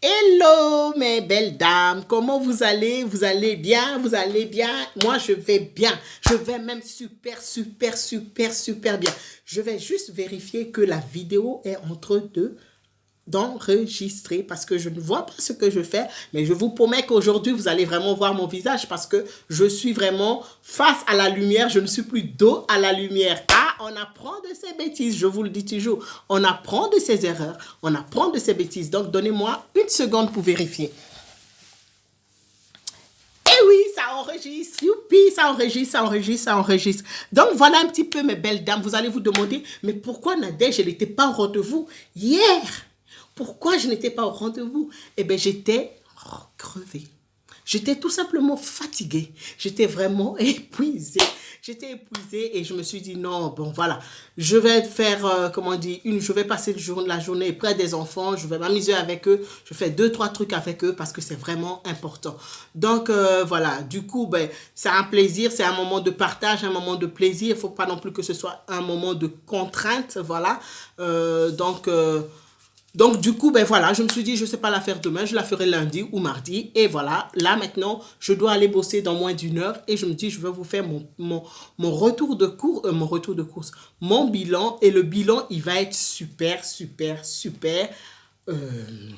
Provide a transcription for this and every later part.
Hello mes belles dames, comment vous allez? Vous allez bien? Vous allez bien? Moi je vais bien, je vais même super bien. Je vais juste vérifier que la vidéo est en train d'enregistrer parce que je ne vois pas ce que je fais, mais je vous promets qu'aujourd'hui vous allez vraiment voir mon visage parce que je suis vraiment face à la lumière, je ne suis plus dos à la lumière. Ah, on apprend de ses bêtises, je vous le dis toujours, on apprend de ses erreurs, on apprend de ses bêtises, donc donnez-moi une seconde pour vérifier. Eh oui, ça enregistre, youpi, ça enregistre. Donc voilà un petit peu mes belles dames, vous allez vous demander, mais pourquoi Nadège, elle n'était pas au rendez-vous hier? Pourquoi je n'étais pas au rendez-vous? Eh bien, j'étais crevée. J'étais tout simplement fatiguée. J'étais vraiment épuisée. J'étais épuisée et je me suis dit non, bon voilà, je vais faire, comment dire, je vais passer la journée près des enfants, je vais m'amuser avec eux, je fais 2-3 trucs avec eux parce que c'est vraiment important. Donc voilà, du coup, ben, c'est un plaisir, c'est un moment de partage, un moment de plaisir. Il ne faut pas non plus que ce soit un moment de contrainte, voilà. Donc, du coup, ben voilà, je me suis dit, je ne sais pas la faire demain, je la ferai lundi ou mardi. Et voilà, là maintenant, je dois aller bosser dans moins d'une heure. Et je me dis, je vais vous faire mon retour de cours, mon bilan. Et le bilan, il va être super euh,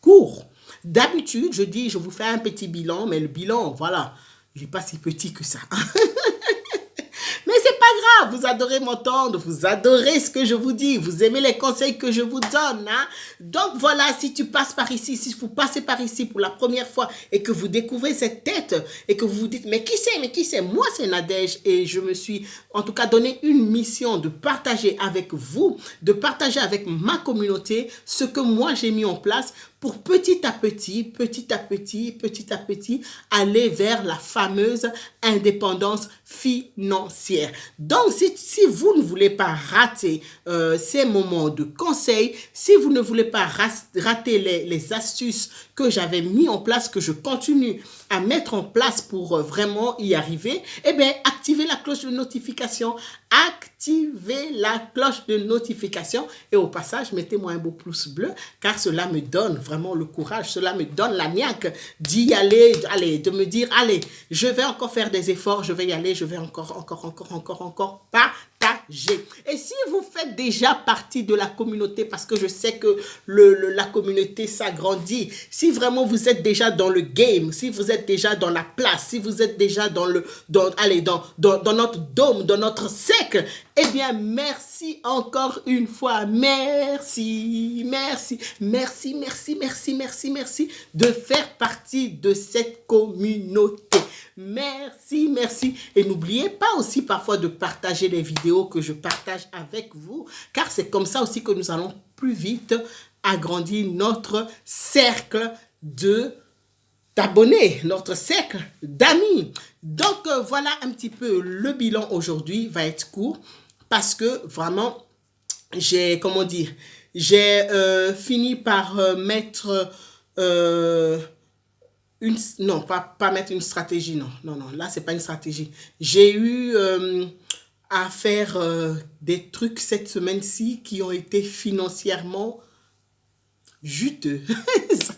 court. D'habitude, je dis, je vous fais un petit bilan, mais le bilan, voilà, il n'est pas si petit que ça. Mais c'est pas grave, vous adorez m'entendre, vous adorez ce que je vous dis, vous aimez les conseils que je vous donne. Hein? Donc voilà, si tu passes par ici, si vous passez par ici pour la première fois et que vous découvrez cette tête et que vous vous dites, mais qui c'est? Moi, c'est Nadège et je me suis en tout cas donné une mission de partager avec vous, de partager avec ma communauté ce que moi j'ai mis en place pour petit à petit, aller vers la fameuse indépendance financière. Donc, si vous ne voulez pas rater ces moments de conseil, si vous ne voulez pas rater les astuces que j'avais mis en place, que je continue à mettre en place pour vraiment y arriver, eh bien, activez la cloche de notification. Activez la cloche de notification et au passage, mettez-moi un beau pouce bleu car cela me donne vraiment le courage, cela me donne la niaque d'y aller, de me dire, allez, je vais encore faire des efforts, je vais y aller, je vais encore partager. Et si vous faites déjà partie de la communauté, parce que je sais que la communauté s'agrandit, si vraiment vous êtes déjà dans le game, si vous êtes déjà dans la place, si vous êtes déjà dans notre dôme, dans notre cercle, eh bien, merci encore une fois. Merci de faire partie de cette communauté. Merci. Et n'oubliez pas aussi parfois de partager les vidéos que je partage avec vous, car c'est comme ça aussi que nous allons plus vite agrandir notre cercle d'abonnés, notre cercle d'amis. Donc, voilà un petit peu le bilan aujourd'hui, va être court parce que vraiment, j'ai fini par mettre non, pas mettre une stratégie, non, là, c'est pas une stratégie. J'ai eu à faire des trucs cette semaine-ci qui ont été financièrement juteux.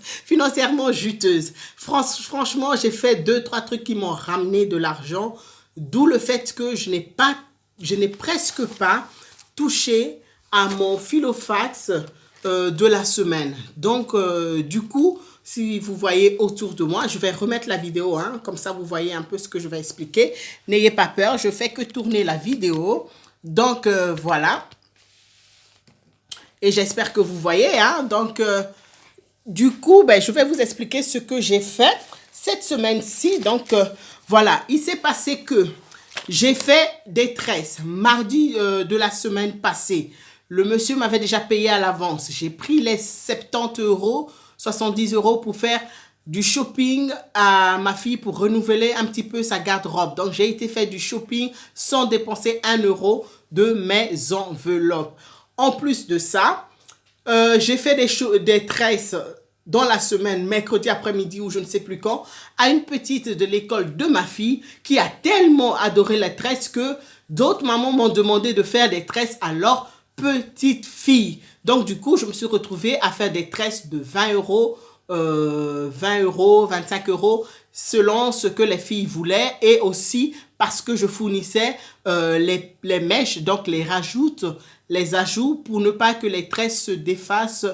Financièrement juteuse. Franchement, j'ai fait 2-3 trucs qui m'ont ramené de l'argent, d'où le fait que je n'ai presque pas touché à mon filofax de la semaine. Donc, du coup, si vous voyez autour de moi, je vais remettre la vidéo, hein, comme ça vous voyez un peu ce que je vais expliquer. N'ayez pas peur, je fais que tourner la vidéo. Donc, voilà. Et j'espère que vous voyez, hein. Donc, du coup, ben, je vais vous expliquer ce que j'ai fait cette semaine-ci. Donc, voilà, il s'est passé que j'ai fait des tresses mardi de la semaine passée. Le monsieur m'avait déjà payé à l'avance. J'ai pris les 70 €, 70 € pour faire du shopping à ma fille pour renouveler un petit peu sa garde-robe. Donc, j'ai été faire du shopping sans dépenser 1 € de mes enveloppes. En plus de ça, j'ai fait des tresses dans la semaine, mercredi après-midi ou je ne sais plus quand, à une petite de l'école de ma fille qui a tellement adoré les tresses que d'autres mamans m'ont demandé de faire des tresses à leur petite fille. Donc, du coup, je me suis retrouvée à faire des tresses de 20 € 20 euros, 25 euros, selon ce que les filles voulaient et aussi parce que je fournissais les mèches, donc les ajouts pour ne pas que les tresses se défassent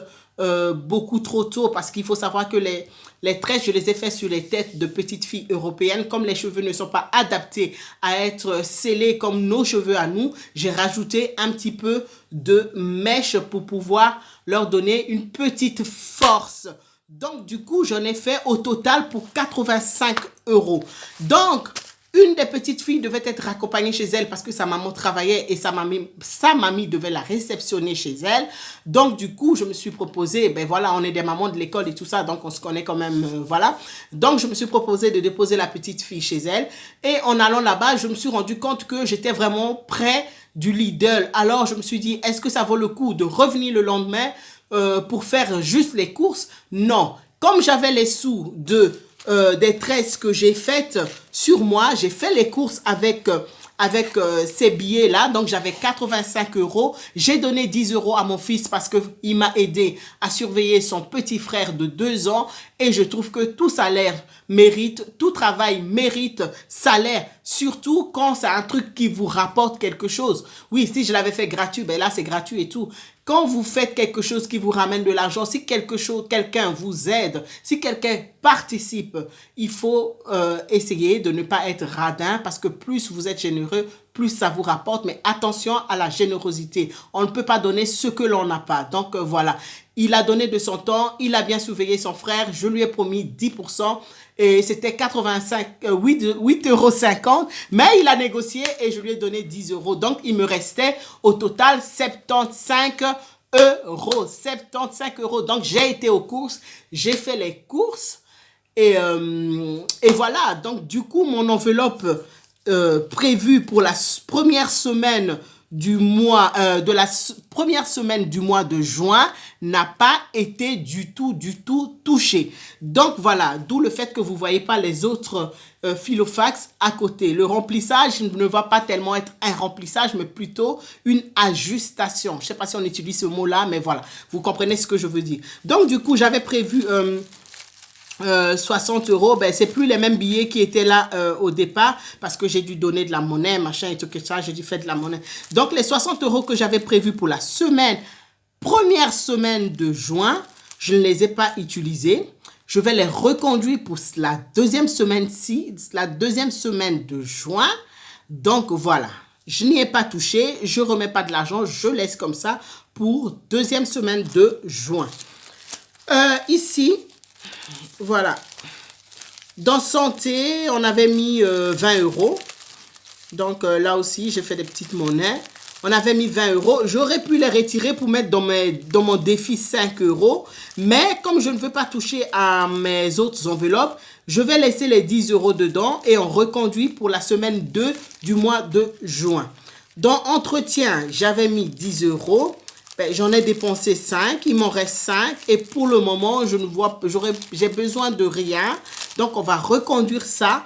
beaucoup trop tôt parce qu'il faut savoir que les tresses, je les ai fait sur les têtes de petites filles européennes. Comme les cheveux ne sont pas adaptés à être scellés comme nos cheveux à nous, j'ai rajouté un petit peu de mèche pour pouvoir leur donner une petite force. Donc, du coup, j'en ai fait au total pour 85 euros. Donc, une des petites filles devait être accompagnée chez elle parce que sa maman travaillait et sa mamie devait la réceptionner chez elle. Donc, du coup, je me suis proposé, ben voilà, on est des mamans de l'école et tout ça, donc on se connaît quand même, voilà. Donc, je me suis proposé de déposer la petite fille chez elle. Et en allant là-bas, je me suis rendu compte que j'étais vraiment près du Lidl. Alors, je me suis dit, est-ce que ça vaut le coup de revenir le lendemain pour faire juste les courses? Non. Comme j'avais les sous des tresses que j'ai faites sur moi, j'ai fait les courses avec ces billets-là. Donc, j'avais 85 euros. J'ai donné 10 euros à mon fils parce qu'il m'a aidé à surveiller son petit frère de 2 ans. Et je trouve que tout salaire mérite, tout travail mérite salaire. Surtout quand c'est un truc qui vous rapporte quelque chose. Oui, si je l'avais fait gratuit, ben là, c'est gratuit et tout. Quand vous faites quelque chose qui vous ramène de l'argent, si quelqu'un vous aide, si quelqu'un participe, il faut essayer de ne pas être radin parce que plus vous êtes généreux, plus ça vous rapporte. Mais attention à la générosité. On ne peut pas donner ce que l'on n'a pas. Donc voilà, il a donné de son temps, il a bien surveillé son frère, je lui ai promis 10%. Et c'était 8,50 €, mais il a négocié et je lui ai donné 10 euros. Donc, il me restait au total 75 euros. 75 euros. Donc, j'ai été aux courses, j'ai fait les courses et voilà. Donc, du coup, mon enveloppe prévue pour la première semaine du mois, première semaine du mois de juin n'a pas été du tout touchée. Donc voilà, d'où le fait que vous ne voyez pas les autres Filofax à côté. Le remplissage ne va pas tellement être un remplissage, mais plutôt une ajustation. Je ne sais pas si on utilise ce mot-là, mais voilà, vous comprenez ce que je veux dire. Donc du coup, j'avais prévu 60 euros, ben c'est plus les mêmes billets qui étaient là au départ parce que j'ai dû donner de la monnaie, machin et tout ça, j'ai dû faire de la monnaie. Donc les 60 euros que j'avais prévus pour la première semaine de juin, je ne les ai pas utilisés. Je vais les reconduire pour la deuxième semaine-ci, la deuxième semaine de juin. Donc voilà, je n'y ai pas touché, je ne remets pas de l'argent, je laisse comme ça pour deuxième semaine de juin. Ici, voilà. Dans santé, on avait mis 20 euros. Donc là aussi, j'ai fait des petites monnaies. On avait mis 20 euros. J'aurais pu les retirer pour mettre dans mon défi 5 euros. Mais comme je ne veux pas toucher à mes autres enveloppes, je vais laisser les 10 euros dedans et on reconduit pour la semaine 2 du mois de juin. Dans entretien, j'avais mis 10 euros. Ben, j'en ai dépensé 5, il m'en reste 5 et pour le moment, j'ai besoin de rien. Donc, on va reconduire ça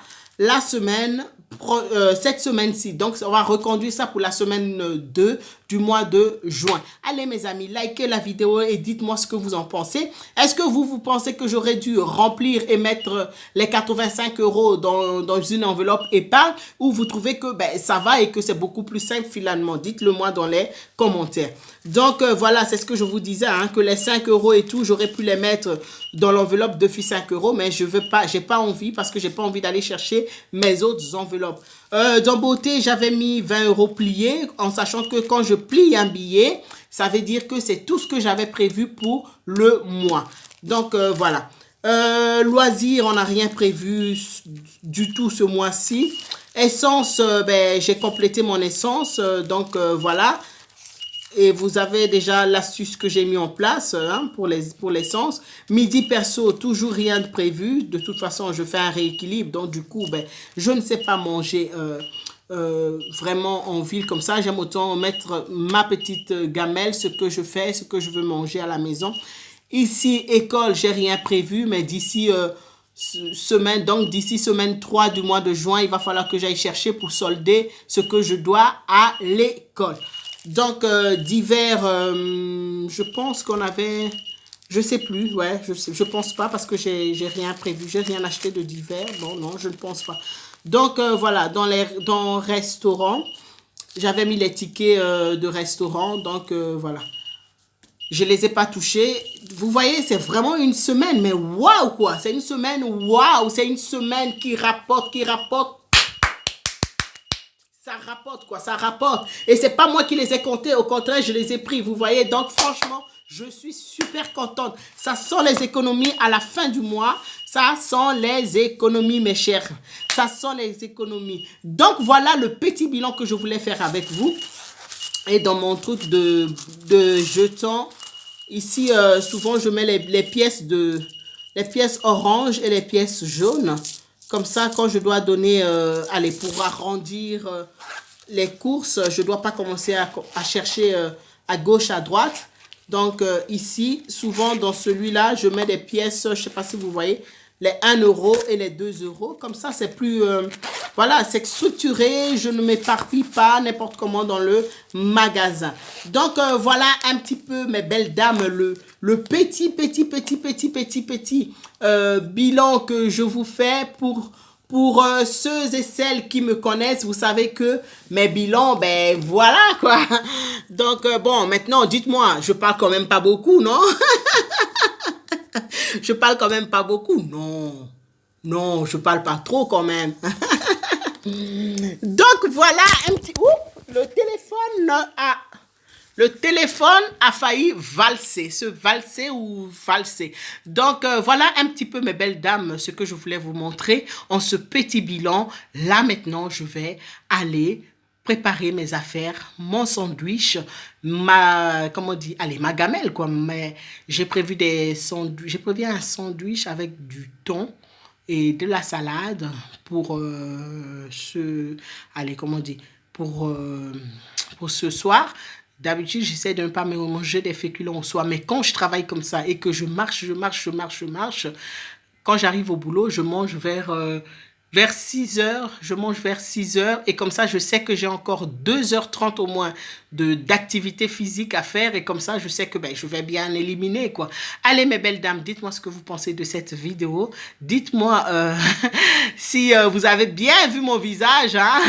cette semaine-ci. Donc, on va reconduire ça pour la semaine 2 du mois de juin. Allez, mes amis, likez la vidéo et dites-moi ce que vous en pensez. Est-ce que vous pensez que j'aurais dû remplir et mettre les 85 euros dans une enveloppe épargne ou vous trouvez que ben, ça va et que c'est beaucoup plus simple finalement? Dites-le moi dans les commentaires. Donc, voilà, c'est ce que je vous disais, hein, que les 5 euros et tout, j'aurais pu les mettre dans l'enveloppe de 5 euros, mais je veux pas, j'ai pas envie parce que j'ai pas envie d'aller chercher mes autres enveloppes. Dans beauté, j'avais mis 20 euros pliés en sachant que quand je plie un billet, ça veut dire que c'est tout ce que j'avais prévu pour le mois. Donc, voilà. Loisirs, on n'a rien prévu du tout ce mois-ci. Essence, ben, j'ai complété mon essence, donc voilà. Et vous avez déjà l'astuce que j'ai mis en place hein, pour l'essence. Midi perso, toujours rien de prévu. De toute façon, je fais un rééquilibre. Donc, du coup, ben, je ne sais pas manger vraiment en ville comme ça. J'aime autant mettre ma petite gamelle, ce que je fais, ce que je veux manger à la maison. Ici, école, j'ai rien prévu. Mais d'ici semaine 3 du mois de juin, il va falloir que j'aille chercher pour solder ce que je dois à l'école. Donc, divers, je pense qu'on avait Je sais plus, ouais, je pense pas parce que j'ai rien prévu, j'ai rien acheté de divers. Bon, non, je ne pense pas. Donc, voilà, dans restaurant, j'avais mis les tickets de restaurant, donc voilà. Je les ai pas touchés. Vous voyez, c'est vraiment une semaine, mais waouh quoi, c'est une semaine, waouh, c'est une semaine qui rapporte, ça rapporte quoi, ça rapporte. Et c'est pas moi qui les ai comptés, au contraire, je les ai pris, vous voyez. Donc franchement, je suis super contente. Ça sent les économies à la fin du mois. Ça sent les économies, mes chers. Ça sent les économies. Donc voilà le petit bilan que je voulais faire avec vous. Et dans mon truc de jetons, ici, souvent, je mets les pièces oranges et les pièces jaunes. Comme ça, quand je dois donner, allez, pour arrondir les courses, je ne dois pas commencer à chercher à gauche, à droite. Donc, ici, souvent, dans celui-là, je mets des pièces, je ne sais pas si vous voyez, les 1 € et les 2 €. Comme ça, c'est plus... voilà, c'est structuré. Je ne m'éparpille pas n'importe comment dans le magasin. Donc, voilà un petit peu, mes belles dames, le petit bilan que je vous fais pour ceux et celles qui me connaissent. Vous savez que mes bilans, ben voilà quoi. Donc, bon, maintenant, dites-moi, je parle quand même pas beaucoup, non? Je parle quand même pas beaucoup. Non, non, je parle pas trop quand même. Donc voilà un petit... Ouh, le téléphone a failli valser, se valser ou valser. Donc voilà un petit peu mes belles dames, ce que je voulais vous montrer en ce petit bilan. Là maintenant, je vais aller préparer mes affaires, mon sandwich, comment on dit, allez, ma gamelle quoi. Mais j'ai prévu j'ai prévu un sandwich avec du thon et de la salade pour allez, comment on dit, pour ce soir. D'habitude, j'essaie de ne pas me manger des féculents au soir, mais quand je travaille comme ça et que je marche, quand j'arrive au boulot, je mange vers 6 heures, je mange vers 6 heures et comme ça, je sais que j'ai encore 2h30 au moins d'activité physique à faire et comme ça, je sais que ben, je vais bien éliminer, quoi. Allez, mes belles dames, dites-moi ce que vous pensez de cette vidéo. Dites-moi si vous avez bien vu mon visage, hein?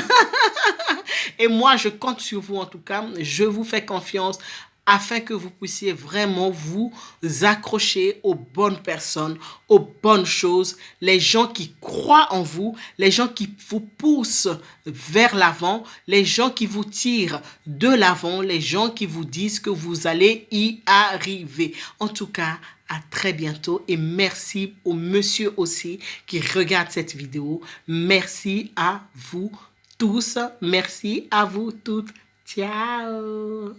Et moi, je compte sur vous en tout cas. Je vous fais confiance afin que vous puissiez vraiment vous accrocher aux bonnes personnes, aux bonnes choses, les gens qui croient en vous, les gens qui vous poussent vers l'avant, les gens qui vous tirent de l'avant, les gens qui vous disent que vous allez y arriver. En tout cas, à très bientôt et merci au monsieur aussi qui regarde cette vidéo. Merci à vous tous. Merci à vous toutes. Ciao.